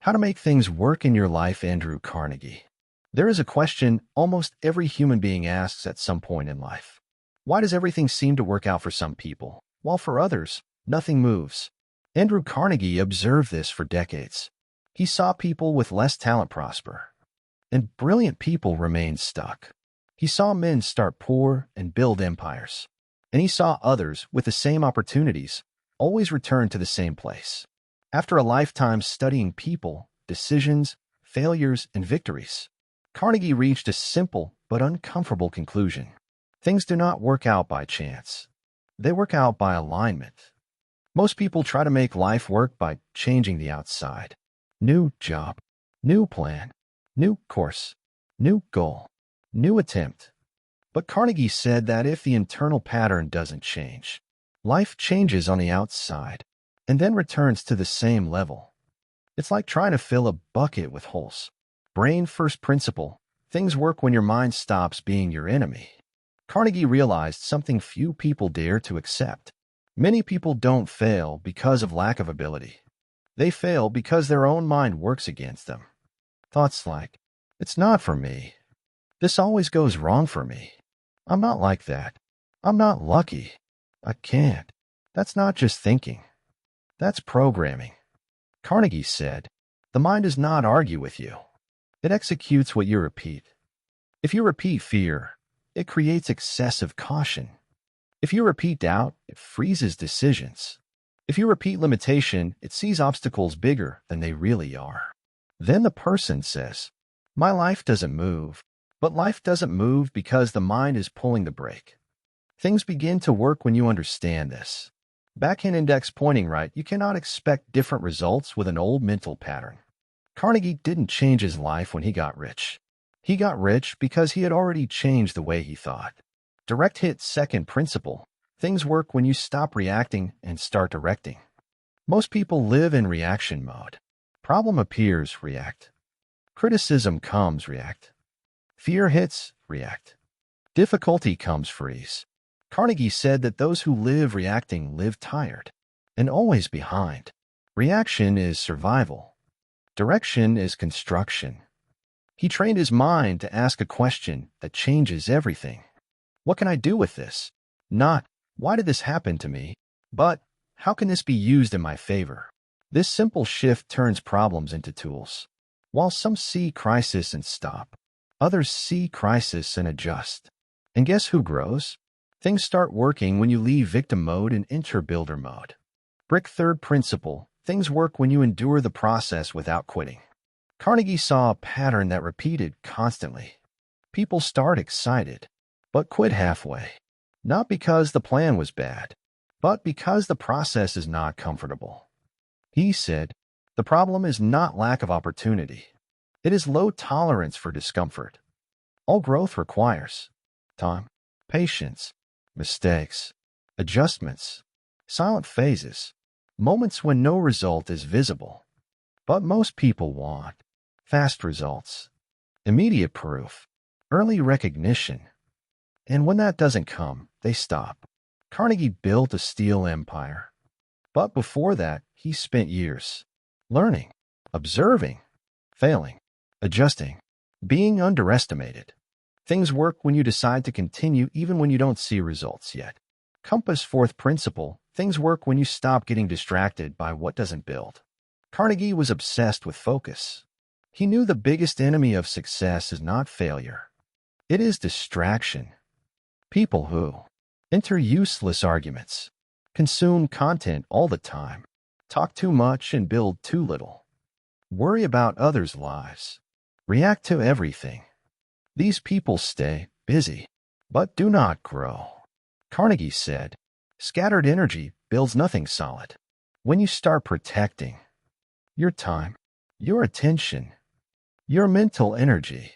How to make things work in your life, Andrew Carnegie. There is a question almost every human being asks at some point in life. Why does everything seem to work out for some people, while for others, nothing moves? Andrew Carnegie observed this for decades. He saw people with less talent prosper, and brilliant people remain stuck. He saw men start poor and build empires, and he saw others with the same opportunities always return to the same place. After a lifetime studying people, decisions, failures, and victories, Carnegie reached a simple but uncomfortable conclusion. Things do not work out by chance. They work out by alignment. Most people try to make life work by changing the outside. New job, new plan, new course, new goal, new attempt. But Carnegie said that if the internal pattern doesn't change, life changes on the outside and then returns to the same level. It's like trying to fill a bucket with holes. Brain first principle. Things work when your mind stops being your enemy. Carnegie realized something few people dare to accept. Many people don't fail because of lack of ability. They fail because their own mind works against them. Thoughts like, it's not for me. This always goes wrong for me. I'm not like that. I'm not lucky. I can't. That's not just thinking. That's programming. Carnegie said, the mind does not argue with you. It executes what you repeat. If you repeat fear, it creates excessive caution. If you repeat doubt, it freezes decisions. If you repeat limitation, it sees obstacles bigger than they really are. Then the person says, my life doesn't move. But life doesn't move because the mind is pulling the brake. Things begin to work when you understand this. Backhand index pointing right, you cannot expect different results with an old mental pattern. Carnegie didn't change his life when he got rich. He got rich because he had already changed the way he thought. Direct hit second principle. Things work when you stop reacting and start directing. Most people live in reaction mode. Problem appears, react. Criticism comes, react. Fear hits, react. Difficulty comes, freeze. Carnegie said that those who live reacting live tired and always behind. Reaction is survival. Direction is construction. He trained his mind to ask a question that changes everything. What can I do with this? Not, why did this happen to me? But, how can this be used in my favor? This simple shift turns problems into tools. While some see crisis and stop, others see crisis and adjust. And guess who grows? Things start working when you leave victim mode and enter builder mode. Brick third principle. Things work when you endure the process without quitting. Carnegie saw a pattern that repeated constantly. People start excited, but quit halfway. Not because the plan was bad, but because the process is not comfortable. He said, the problem is not lack of opportunity. It is low tolerance for discomfort. All growth requires time, patience, mistakes, adjustments, silent phases, moments when no result is visible. But most people want fast results, immediate proof, early recognition. And when that doesn't come, they stop. Carnegie built a steel empire. But before that, he spent years learning, observing, failing, adjusting, being underestimated. Things work when you decide to continue even when you don't see results yet. Compass fourth principle. Things work when you stop getting distracted by what doesn't build. Carnegie was obsessed with focus. He knew the biggest enemy of success is not failure. It is distraction. People who enter useless arguments, consume content all the time, talk too much and build too little, worry about others' lives, react to everything. These people stay busy, but do not grow. Carnegie said, scattered energy builds nothing solid. When you start protecting your time, your attention, your mental energy,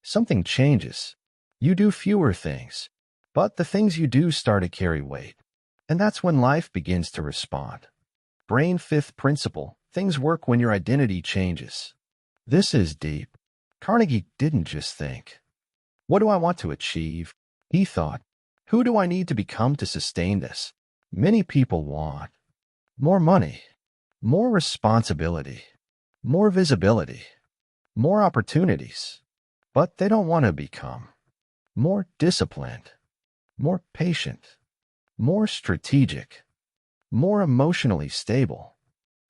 something changes. You do fewer things, but the things you do start to carry weight. And that's when life begins to respond. Brain fifth principle. Things work when your identity changes. This is deep. Carnegie didn't just think, what do I want to achieve? He thought, who do I need to become to sustain this? Many people want more money, more responsibility, more visibility, more opportunities. But they don't want to become more disciplined, more patient, more strategic, more emotionally stable.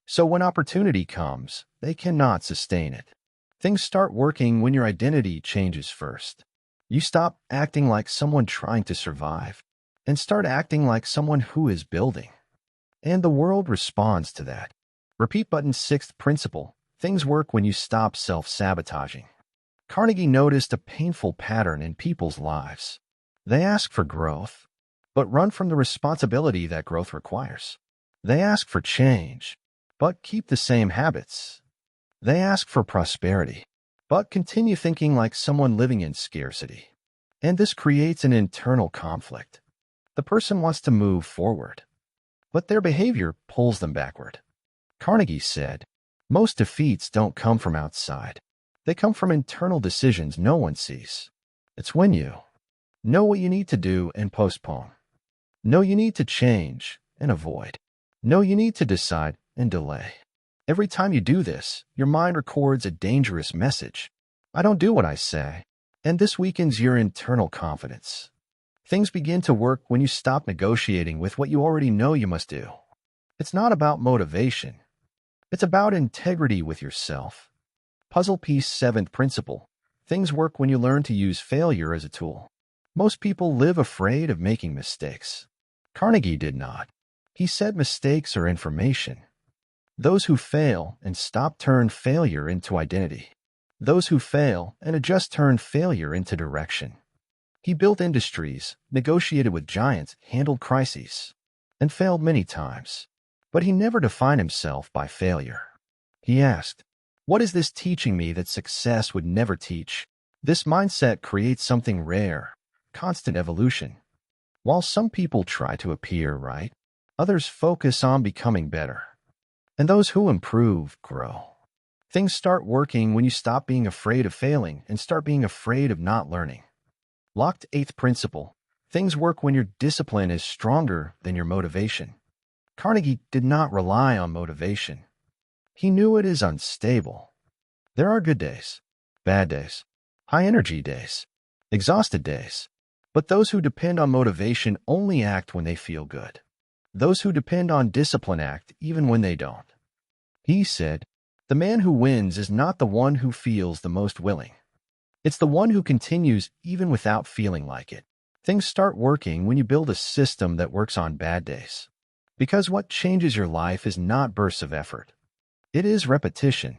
So when opportunity comes, they cannot sustain it. Things start working when your identity changes first. You stop acting like someone trying to survive and start acting like someone who is building. And the world responds to that. Repeat button. Sixth principle. Things work when you stop self-sabotaging. Carnegie noticed a painful pattern in people's lives. They ask for growth, but run from the responsibility that growth requires. They ask for change, but keep the same habits. They ask for prosperity, but continue thinking like someone living in scarcity. And this creates an internal conflict. The person wants to move forward, but their behavior pulls them backward. Carnegie said, most defeats don't come from outside. They come from internal decisions no one sees. It's when you know what you need to do and postpone. Know you need to change and avoid. Know you need to decide and delay. Every time you do this, your mind records a dangerous message. I don't do what I say. And this weakens your internal confidence. Things begin to work when you stop negotiating with what you already know you must do. It's not about motivation. It's about integrity with yourself. Puzzle piece. Seventh principle. Things work when you learn to use failure as a tool. Most people live afraid of making mistakes. Carnegie did not. He said mistakes are information. Those who fail and stop turn failure into identity. Those who fail and adjust turn failure into direction. He built industries, negotiated with giants, handled crises, and failed many times. But he never defined himself by failure. He asked, what is this teaching me that success would never teach? This mindset creates something rare, constant evolution. While some people try to appear right, others focus on becoming better. And those who improve grow. Things start working when you stop being afraid of failing and start being afraid of not learning. Locked. Eighth principle. Things work when your discipline is stronger than your motivation. Carnegie did not rely on motivation. He knew it is unstable. There are good days, bad days, high-energy days, exhausted days. But those who depend on motivation only act when they feel good. Those who depend on discipline act even when they don't. He said, the man who wins is not the one who feels the most willing. It's the one who continues even without feeling like it. Things start working when you build a system that works on bad days. Because what changes your life is not bursts of effort. It is repetition.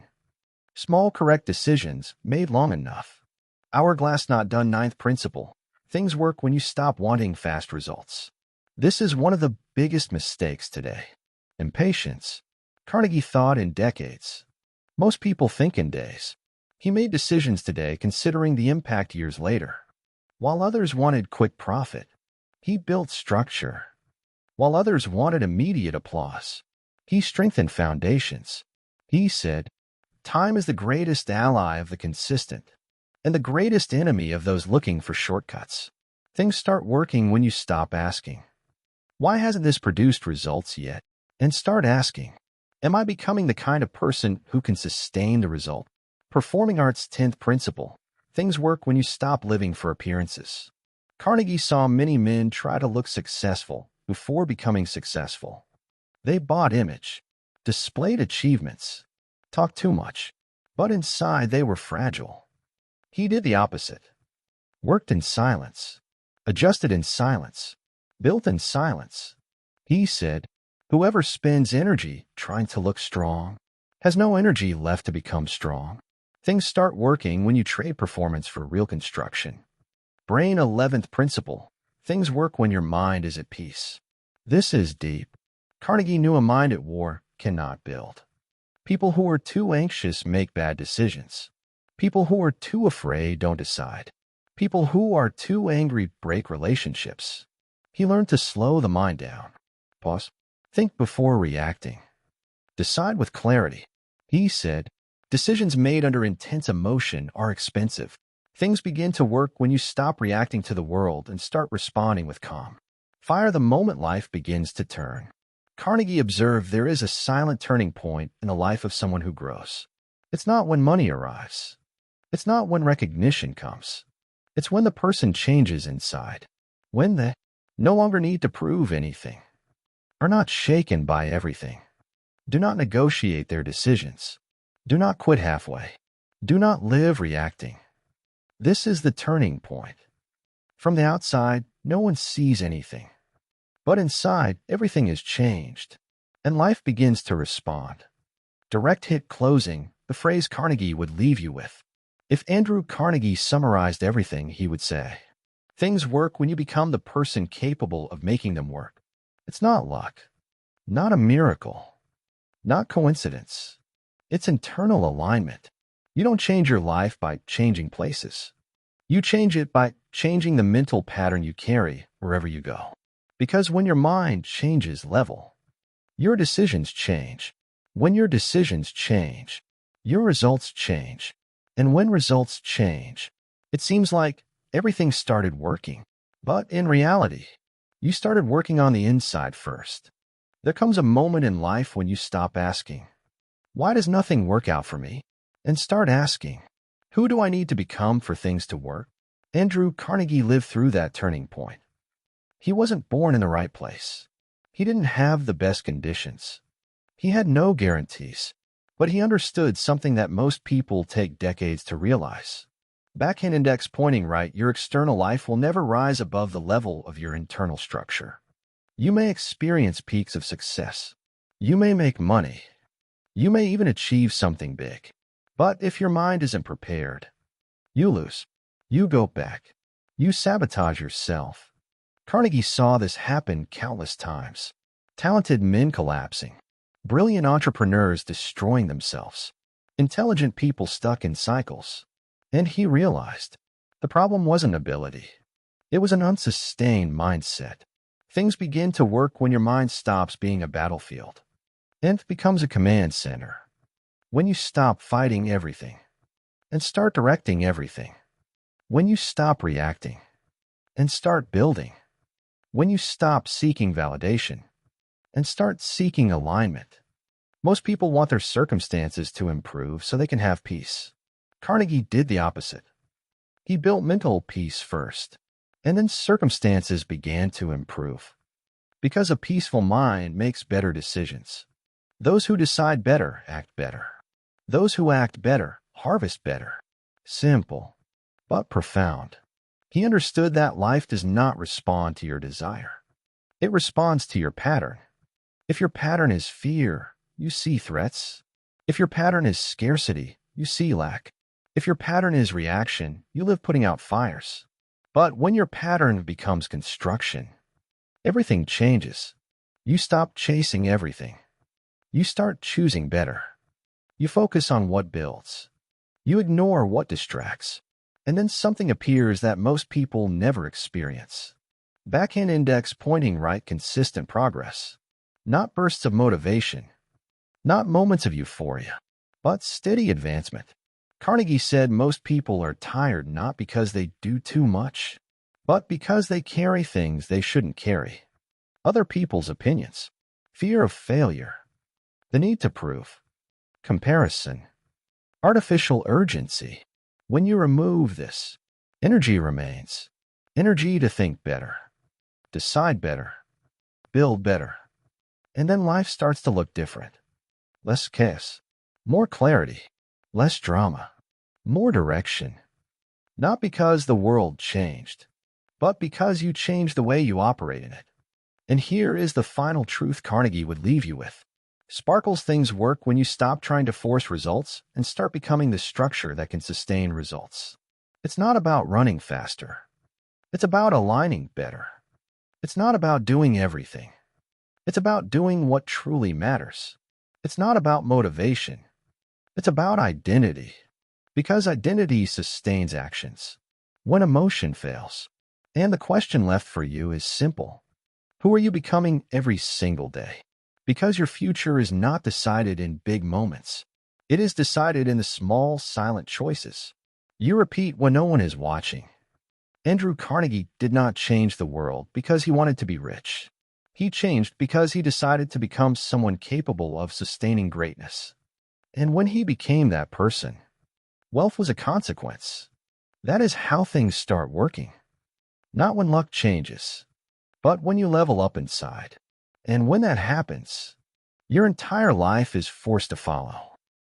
Small correct decisions made long enough. Hourglass not done. Ninth principle. Things work when you stop wanting fast results. This is one of the biggest mistakes today. Impatience. Carnegie thought in decades. Most people think in days. He made decisions today considering the impact years later. While others wanted quick profit, he built structure. While others wanted immediate applause, he strengthened foundations. He said, time is the greatest ally of the consistent and the greatest enemy of those looking for shortcuts. Things start working when you stop asking, why hasn't this produced results yet? And start asking, am I becoming the kind of person who can sustain the result? Performing arts. 10th principle. Things work when you stop living for appearances. Carnegie saw many men try to look successful before becoming successful. They bought image, displayed achievements, talked too much, but inside they were fragile. He did the opposite. Worked in silence, adjusted in silence, built in silence. He said, whoever spends energy trying to look strong has no energy left to become strong. Things start working when you trade performance for real construction. Brain. 11th principle. Things work when your mind is at peace. This is deep. Carnegie knew a mind at war cannot build. People who are too anxious make bad decisions. People who are too afraid don't decide. People who are too angry break relationships. He learned to slow the mind down. Pause. Think before reacting. Decide with clarity. He said, decisions made under intense emotion are expensive. Things begin to work when you stop reacting to the world and start responding with calm. Fire the moment life begins to turn. Carnegie observed there is a silent turning point in the life of someone who grows. It's not when money arrives. It's not when recognition comes. It's when the person changes inside. When they no longer need to prove anything, are not shaken by everything, do not negotiate their decisions, do not quit halfway, do not live reacting. This is the turning point. From the outside, no one sees anything. But inside, everything is changed, and life begins to respond. Direct hit closing, the phrase Carnegie would leave you with. If Andrew Carnegie summarized everything, he would say, things work when you become the person capable of making them work. It's not luck, not a miracle, not coincidence. It's internal alignment. You don't change your life by changing places. You change it by changing the mental pattern you carry wherever you go. Because when your mind changes level, your decisions change. When your decisions change, your results change. And when results change, it seems like everything started working. But in reality, you started working on the inside first. There comes a moment in life when you stop asking, why does nothing work out for me? And start asking, who do I need to become for things to work? Andrew Carnegie lived through that turning point. He wasn't born in the right place. He didn't have the best conditions. He had no guarantees. But he understood something that most people take decades to realize. Backhand index pointing right, your external life will never rise above the level of your internal structure. You may experience peaks of success. You may make money. You may even achieve something big. But if your mind isn't prepared, you lose. You go back. You sabotage yourself. Carnegie saw this happen countless times. Talented men collapsing. Brilliant entrepreneurs destroying themselves. Intelligent people stuck in cycles. And he realized the problem wasn't ability. It was an unsustained mindset. Things begin to work when your mind stops being a battlefield and becomes a command center. When you stop fighting everything and start directing everything. When you stop reacting and start building. When you stop seeking validation and start seeking alignment. Most people want their circumstances to improve so they can have peace. Carnegie did the opposite. He built mental peace first, and then circumstances began to improve. Because a peaceful mind makes better decisions. Those who decide better act better. Those who act better harvest better. Simple, but profound. He understood that life does not respond to your desire. It responds to your pattern. If your pattern is fear, you see threats. If your pattern is scarcity, you see lack. If your pattern is reaction, you live putting out fires. But when your pattern becomes construction, everything changes. You stop chasing everything. You start choosing better. You focus on what builds. You ignore what distracts. And then something appears that most people never experience. Backhand index pointing right, consistent progress. Not bursts of motivation. Not moments of euphoria. But steady advancement. Carnegie said most people are tired not because they do too much, but because they carry things they shouldn't carry. Other people's opinions. Fear of failure. The need to prove. Comparison. Artificial urgency. When you remove this, energy remains. Energy to think better. Decide better. Build better. And then life starts to look different. Less chaos. More clarity. Less drama. More direction. Not because the world changed, but because you changed the way you operate in it. And here is the final truth Carnegie would leave you with. Sparkles, things work when you stop trying to force results and start becoming the structure that can sustain results. It's not about running faster. It's about aligning better. It's not about doing everything. It's about doing what truly matters. It's not about motivation. It's about identity. Because identity sustains actions. When emotion fails. And the question left for you is simple. Who are you becoming every single day? Because your future is not decided in big moments. It is decided in the small, silent choices. You repeat when no one is watching. Andrew Carnegie did not change the world because he wanted to be rich. He changed because he decided to become someone capable of sustaining greatness. And when he became that person, wealth was a consequence. That is how things start working. Not when luck changes, but when you level up inside. And when that happens, your entire life is forced to follow.